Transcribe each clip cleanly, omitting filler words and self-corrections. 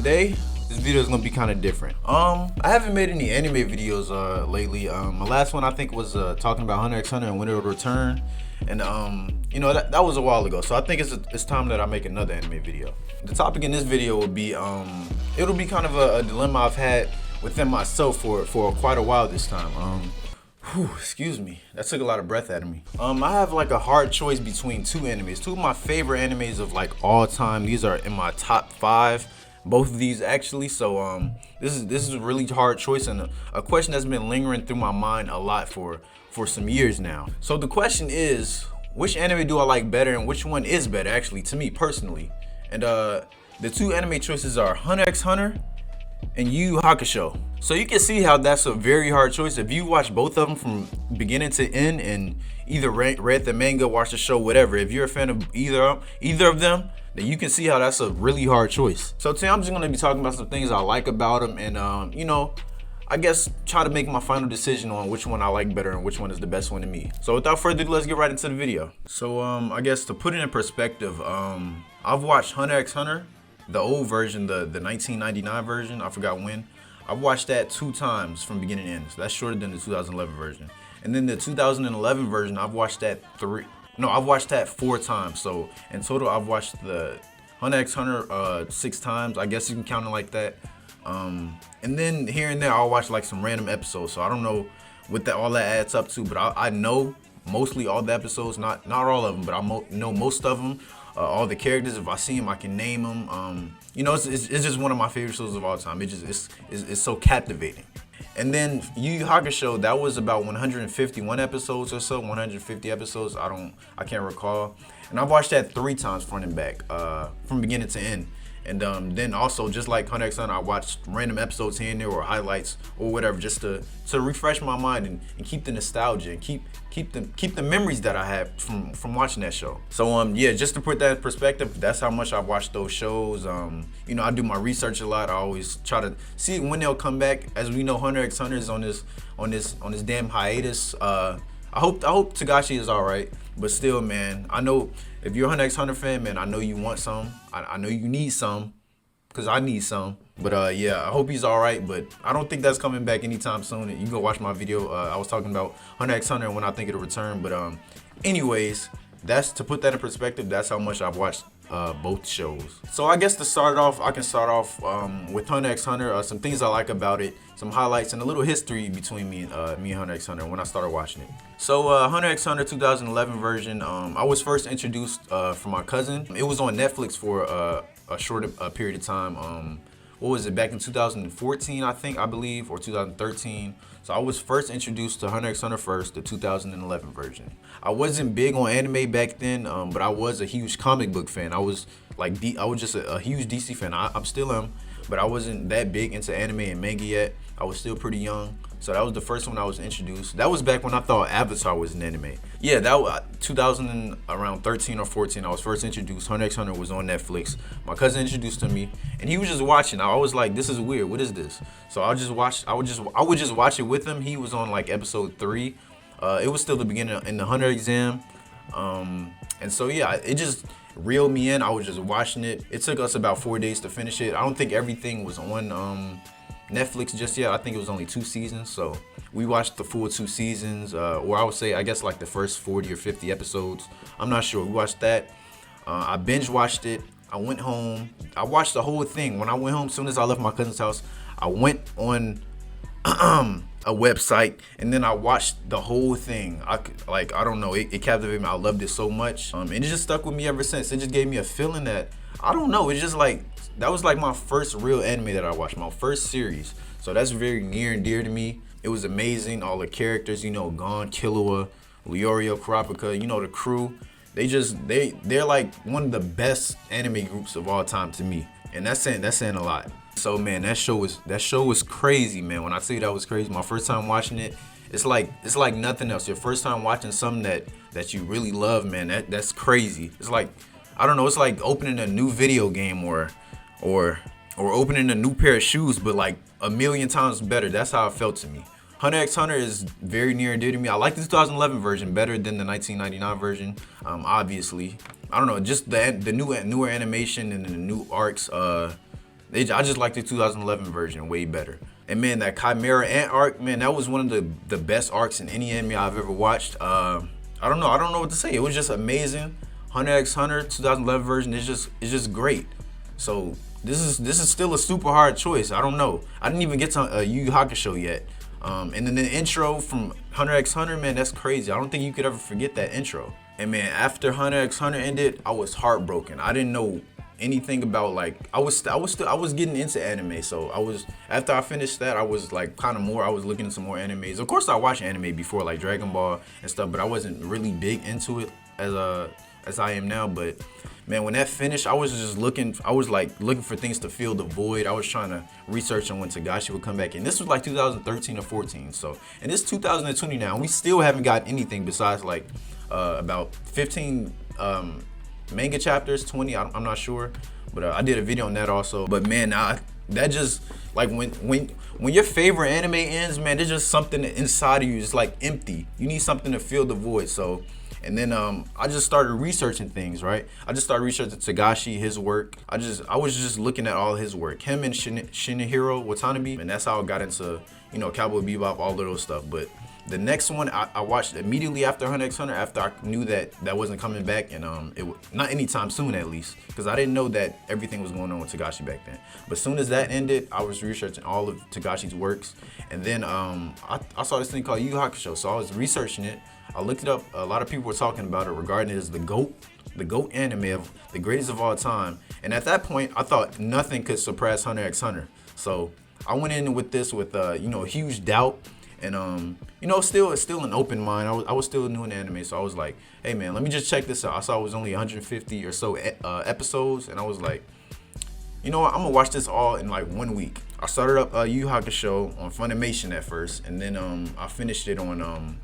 today this video is gonna be kind of different. I haven't made any anime videos lately. My last one I think was talking about Hunter x Hunter and when it would return, and you know that was a while ago. So I think it's time that I make another anime video. The topic in this video will be it'll be kind of a dilemma I've had within myself for quite a while this time. Excuse me, that took a lot of breath out of me. I have like a hard choice between two animes, two of my favorite animes of like all time. These are in my top 5, both of these actually. So this is a really hard choice and a question that's been lingering through my mind a lot for some years now. So the question is, which anime do I like better and which one is better actually to me personally? And the two anime choices are Hunter x Hunter and Yu Hakusho. So you can see how that's a very hard choice. If you watch both of them from beginning to end and either read the manga, watch the show, whatever, if you're a fan of either of them, then you can see how that's a really hard choice. So today I'm just gonna be talking about some things I like about them and you know, I guess try to make my final decision on which one I like better and which one is the best one to me. So without further ado, let's get right into the video. So I guess to put it in perspective, I've watched Hunter x Hunter, the old version, the 1999 version, I forgot when. I've watched that 2 times from beginning to end. So that's shorter than the 2011 version. And then the 2011 version, I've watched that 4 times. So in total, I've watched the Hunter x Hunter 6 times. I guess you can count it like that. And then here and there, I'll watch like some random episodes. So I don't know what all that adds up to, but I know mostly all the episodes, not all of them, but I know most of them. All the characters, if I see them, I can name them. You know, it's just one of my favorite shows of all time. It's so captivating. And then Yu Yu Hakusho, that was about 151 episodes or so, 150 episodes. I can't recall. And I've watched that 3 times front and back, from beginning to end. And then also, just like Hunter x Hunter, I watched random episodes here and there or highlights or whatever, just to refresh my mind and keep the nostalgia and keep the memories that I have from watching that show. So yeah, just to put that in perspective, that's how much I've watched those shows. You know, I do my research a lot. I always try to see when they'll come back. As we know, Hunter x Hunter is on this damn hiatus. I hope Togashi is all right, but still, man, I know if you're a Hunter x Hunter fan, man, I know you want some. I know you need some, because I need some. But yeah, I hope he's all right, but I don't think that's coming back anytime soon. You can go watch my video. I was talking about Hunter x Hunter and when I think it'll return. But anyways, that's to put that in perspective. That's how much I've watched both shows. So I guess to start it off, I can start off with Hunter x Hunter. Some things I like about it, some highlights, and a little history between me and Hunter x Hunter when I started watching it. So Hunter x Hunter 2011 version, I was first introduced from my cousin. It was on Netflix for a short period of time. What was it, back in 2014, I believe, or 2013. So I was first introduced to Hunter x Hunter first, the 2011 version. I wasn't big on anime back then, but I was a huge comic book fan. I was just a huge DC fan. I'm still am, but I wasn't that big into anime and manga yet. I was still pretty young. So that was the first one I was introduced. That was back when I thought Avatar was an anime. Yeah, that was 2013 or 14. I was first introduced. Hunter x Hunter was on Netflix. My cousin introduced to me, and he was just watching. I was like, "This is weird. What is this?" So I would just watch it with him. He was on like episode 3. It was still the beginning in the Hunter exam, and so yeah, it just reeled me in. I was just watching it. It took us about 4 days to finish it. I don't think everything was on Netflix just yet. I think it was only 2 seasons, so we watched the full 2 seasons, or I would say, I guess like the first 40 or 50 episodes. I'm not sure. We watched that. I binge watched it. I went home. I watched the whole thing. When I went home, as soon as I left my cousin's house, I went on a website and then I watched the whole thing. I don't know. It captivated me. I loved it so much. And it just stuck with me ever since. It just gave me a feeling that, I don't know. It's just like, that was like my first real anime that I watched, my first series. So that's very near and dear to me. It was amazing. All the characters, you know, Gon, Killua, Leorio, Kurapika, you know, the crew. They're like one of the best anime groups of all time to me. And that's saying a lot. So man, that show was crazy, man. When I tell you that was crazy, my first time watching it, it's like nothing else. Your first time watching something that you really love, man, that's crazy. It's like, I don't know, it's like opening a new video game or opening a new pair of shoes, but like a million times better. That's how it felt to me. Hunter x Hunter is very near and dear to me. I like the 2011 version better than the 1999 version. Obviously, I don't know, just the newer animation and the new arcs. I just like the 2011 version way better. And man, that Chimera Ant arc, man, that was one of the best arcs in any anime I've ever watched. I don't know what to say. It was just amazing. Hunter x Hunter 2011 version is just great. So this is still a super hard choice. I don't know. I didn't even get to Yu Yu Hakusho yet. And then the intro from Hunter x Hunter, man, that's crazy. I don't think you could ever forget that intro. And man, after Hunter x Hunter ended, I was heartbroken. I didn't know anything about, like, I was getting into anime. So after I finished that, I was like I was looking into more animes. Of course I watched anime before, like Dragon Ball and stuff, but I wasn't really big into it as I am now. But man, when that finished, I was looking for things to fill the void. I was trying to research on when Togashi would come back. And this was like 2013 or 14. So, and it's 2020 now, and we still haven't got anything besides like about 15 manga chapters, 20, I'm not sure. But I did a video on that also. But man, that just, like, when your favorite anime ends, man, there's just something inside of you. It's like empty. You need something to fill the void. So, and then I just started researching things, right? I just started researching Togashi, his work. I was just looking at all his work. Him and Shinichiro Watanabe, and that's how I got into, Cowboy Bebop, all of those stuff. But the next one I watched immediately after Hunter x Hunter, after I knew that wasn't coming back, and not anytime soon at least, because I didn't know that everything was going on with Togashi back then. But as soon as that ended, I was researching all of Togashi's works, and then I saw this thing called Yu Yu Hakusho, so I was researching it. I looked it up. A lot of people were talking about it, regarding it as the GOAT anime, of the greatest of all time. And at that point, I thought nothing could surpass Hunter x Hunter. So I went in with this with huge doubt, and still an open mind. I was still new in anime, so I was like, hey man, let me just check this out. I saw it was only 150 or so episodes, and I was like, you know what, I'm gonna watch this all in like 1 week. I started up Yu Yu Hakusho on Funimation at first, and then I finished it on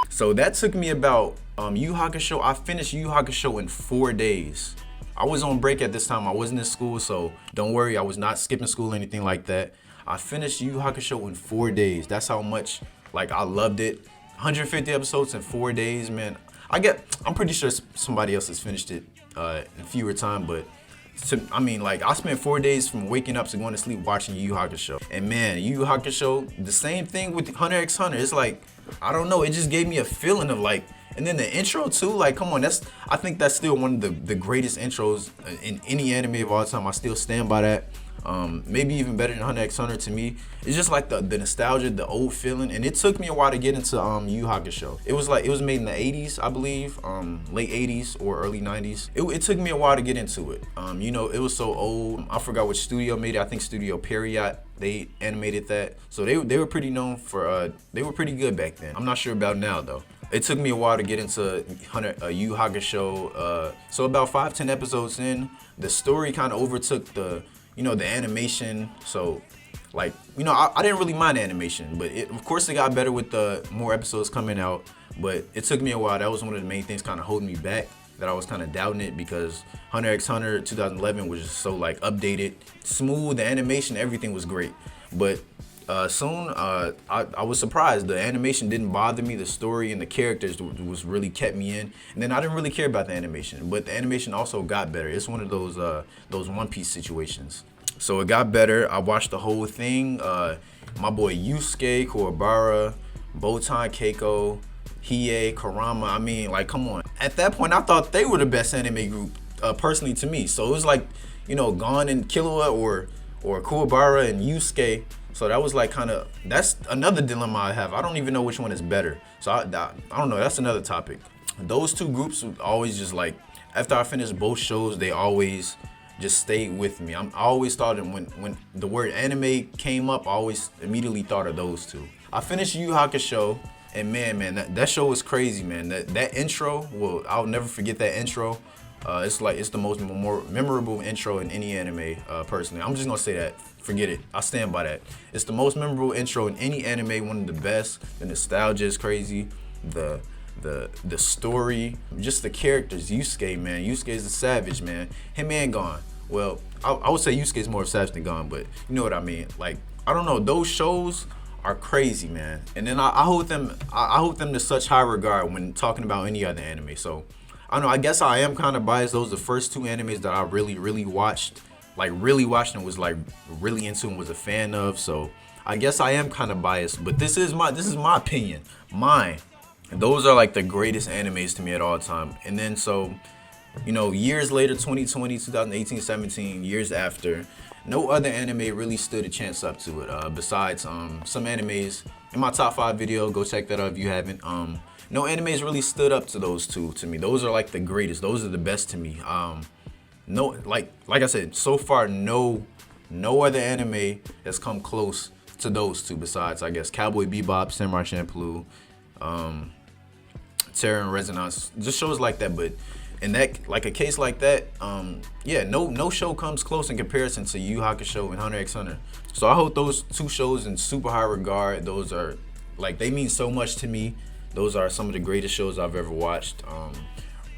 So that took me about Yu Yu Hakusho. I finished Yu Yu Hakusho in 4 days. I was on break at this time. I wasn't in school, so don't worry. I was not skipping school or anything like that. I finished Yu Yu Hakusho in 4 days. That's how much, like, I loved it. 150 episodes in 4 days, man. I'm pretty sure somebody else has finished it in fewer time, but I spent 4 days from waking up to going to sleep watching Yu Yu Hakusho. And man, Yu Yu Hakusho, the same thing with Hunter x Hunter. It's like, I don't know, it just gave me a feeling of like, and then the intro too, like, come on, I think that's still one of the greatest intros in any anime of all time. I still stand by that. Maybe even better than Hunter x Hunter to me. It's just like the nostalgia, the old feeling, and it took me a while to get into Yu Yu Hakusho. It was made in the 80s, I believe, late 80s or early 90s. It took me a while to get into it. It was so old. I forgot which studio made it. I think Studio Period. They animated that, so they were pretty known for they were pretty good back then. I'm not sure about now though. It took me a while to get into Yu Yu Hakusho. So about 5-10 episodes in, the story kind of overtook the animation. So, like, I didn't really mind animation, but of course it got better with the more episodes coming out. But it took me a while. That was one of the main things kind of holding me back, that I was kind of doubting it, because Hunter x Hunter 2011 was just so like updated, smooth, the animation, everything was great. But soon I was surprised. The animation didn't bother me. The story and the characters was really kept me in. And then I didn't really care about the animation, but the animation also got better. It's one of those One Piece situations. So it got better. I watched the whole thing. My boy Yusuke, Kuwabara, Botan Keiko, Hiei, Kurama. I mean, like, come on. At that point, I thought they were the best anime group, personally to me. So it was like, Gon and Killua or Kuwabara and Yusuke. So that was like that's another dilemma I have. I don't even know which one is better. So I don't know. That's another topic. Those two groups always just like, after I finished both shows, they always just stayed with me. I always thought that when the word anime came up, I always immediately thought of those two. I finished Yu Yu Hakusho, and man, that show was crazy, man. That intro, well, I'll never forget that intro. It's the most more memorable intro in any anime, personally. I'm just gonna say that. Forget it. I stand by that. It's the most memorable intro in any anime, one of the best. The nostalgia is crazy. The story, just the characters. Yusuke, man. Yusuke is the savage, man. Him and Gon. Well, I would say Yusuke is more savage than Gon, but you know what I mean. Like, I don't know. Those shows are crazy, man. And then I hold them to such high regard when talking about any other anime. So I don't know, I guess I am kind of biased. Those are the first two animes that I really watched, like really watched and was like really into and was a fan of. So I guess I am kind of biased, but this is my opinion, mine. Those are like the greatest animes to me at all time. And then so, you know, years later, 2020, 2018, 17, years after, no other anime really stood a chance up to it. Besides some animes in my top 5 video, go check that out if you haven't. No animes really stood up to those two to me. Those are like the greatest. Those are the best to me. No, like I said, so far no other anime has come close to those two besides, I guess, Cowboy Bebop, Samurai Champloo, Terror and Resonance, just shows like that. But in that, like a case like that, yeah, no show comes close in comparison to Yu Hakusho and Hunter x Hunter. So I hold those two shows in super high regard. Those are like, they mean so much to me. Those are some of the greatest shows I've ever watched,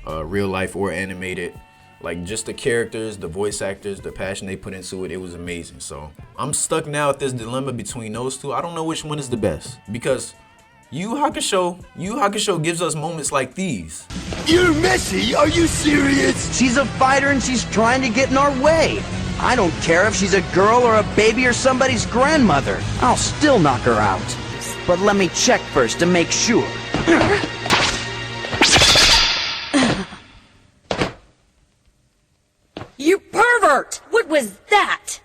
real life or animated. Like just the characters, the voice actors, the passion they put into it, it was amazing. So I'm stuck now at this dilemma between those two. I don't know which one is the best, because Yu Hakusho gives us moments like these. You're messy, are you serious? She's a fighter and she's trying to get in our way. I don't care if she's a girl or a baby or somebody's grandmother. I'll still knock her out. But let me check first to make sure. You pervert! What was that?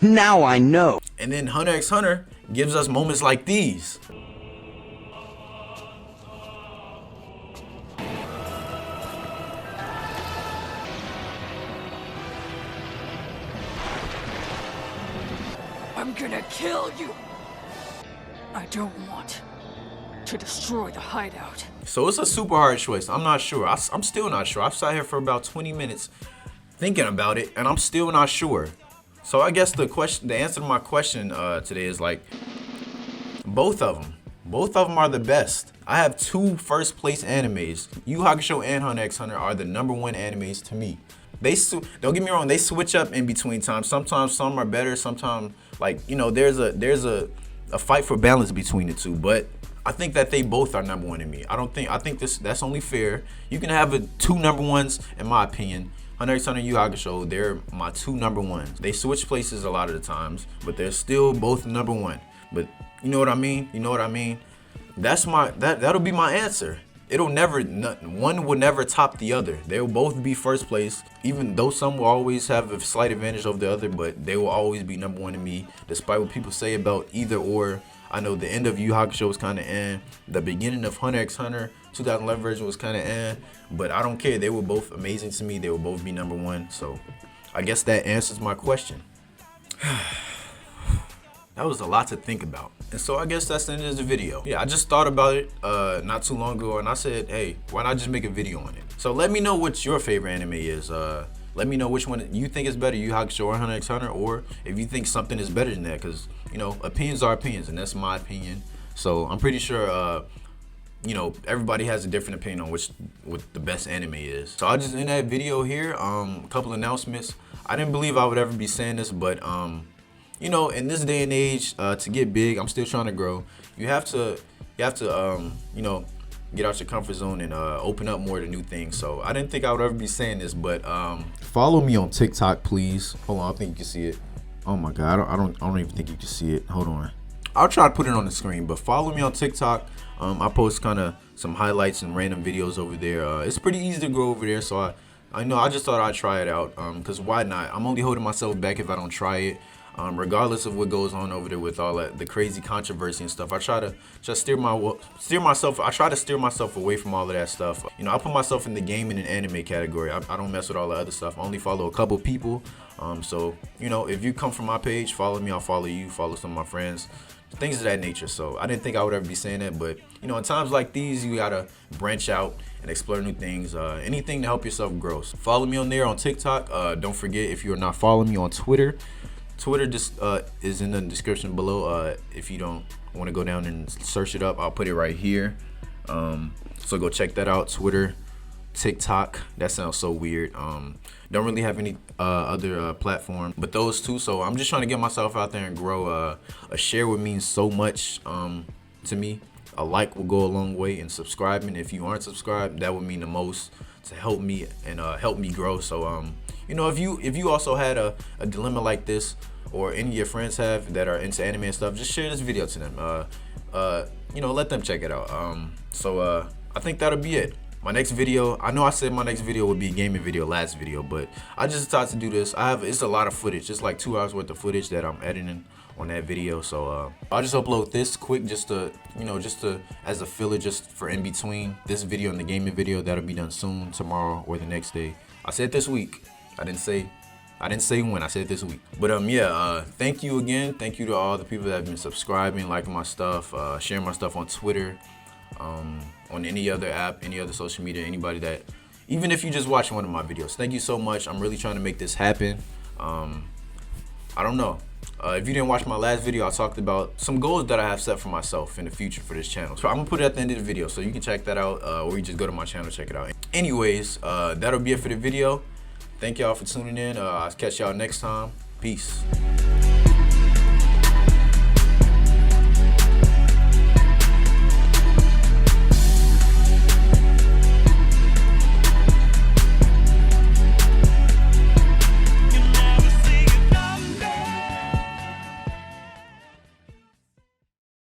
Now I know. And then Hunter x Hunter gives us moments like these. I'm gonna kill you. I don't want to destroy the hideout. So it's a super hard choice. I'm not sure. I'm still not sure. I've sat here for about 20 minutes thinking about it, and I'm still not sure. So I guess the answer to my question today is like both of them. Both of them are the best. I have 2 first place animes. Yu Hakusho and Hunter x Hunter are the #1 animes to me. Don't get me wrong, they switch up in between times. Sometimes some are better, sometimes, like, you know, there's a fight for balance between the two, but I think that they both are #1 to me. I think that's only fair. You can have 2 #1s in my opinion. Hunter x Hunter and Yu Hakusho, they're my 2 #1s. They switch places a lot of the times, but they're still both #1. But you know what I mean? You know what I mean? That'll be my answer. One will never top the other. They'll both be first place, even though some will always have a slight advantage over the other, but they will always be #1 to me, despite what people say about either or. I know the end of Yu Hakusho was kind of the beginning of Hunter x Hunter 2011 version was kind of but I don't care. They were both amazing to me. They will both be #1. So I guess that answers my question. That was a lot to think about. And so I guess that's the end of the video. Yeah, I just thought about it not too long ago, and I said, hey, why not just make a video on it? So let me know what your favorite anime is. Let me know which one you think is better, Yu Hakusho or Hunter x Hunter, or if you think something is better than that, because, you know, opinions are opinions, and that's my opinion. So I'm pretty sure, you know, everybody has a different opinion on what the best anime is. So I'll just end that video here. A couple announcements. I didn't believe I would ever be saying this, but you know, in this day and age, to get big, I'm still trying to grow. You have to, you know, get out your comfort zone and open up more to new things. So I didn't think I would ever be saying this, but follow me on TikTok, please. Hold on, I think you can see it. Oh my God, I don't even think you can see it. Hold on. I'll try to put it on the screen, but follow me on TikTok. I post kind of some highlights and random videos over there. It's pretty easy to grow over there, so I know I just thought I'd try it out. Cause why not? I'm only holding myself back if I don't try it. Regardless of what goes on over there with all that, the crazy controversy and stuff, I try to just steer myself away from all of that stuff. You know, I put myself in the gaming and anime category. I don't mess with all the other stuff. I only follow a couple people. So, you know, if you come from my page, follow me, I'll follow you, follow some of my friends, things of that nature. So I didn't think I would ever be saying that, but, you know, in times like these, you gotta branch out and explore new things, anything to help yourself grow. So follow me on there on TikTok. Don't forget, if you're not following me on Twitter just is in the description below. If you don't want to go down and search it up, I'll put it right here. So go check that out. Twitter, TikTok. That sounds so weird. Don't really have any other platform but those two. So I'm just trying to get myself out there and grow. A share would mean so much to me. A like will go a long way, and subscribing, if you aren't subscribed, that would mean the most help me and help me grow. So you know, if you also had a dilemma like this, or any of your friends have that are into anime and stuff, just share this video to them. You know, let them check it out. So I think that'll be it. My next video, I know I said my next video would be a gaming video last video, but I just decided to do this. It's a lot of footage, just like 2 hours worth of footage that I'm editing on that video. So I'll just upload this quick, just to, you know, as a filler, just for in between this video and the gaming video. That'll be done soon, tomorrow or the next day. I said this week. I didn't say when. I said this week. But yeah, thank you again. Thank you to all the people that have been subscribing, liking my stuff, sharing my stuff on Twitter, on any other app, any other social media, anybody that, even if you just watch one of my videos, thank you so much. I'm really trying to make this happen. I don't know. If you didn't watch my last video, I talked about some goals that I have set for myself in the future for this channel. So I'm gonna put it at the end of the video, so you can check that out, or you just go to my channel, check it out. Anyways, that'll be it for the video. Thank y'all for tuning in. I'll catch y'all next time. Peace.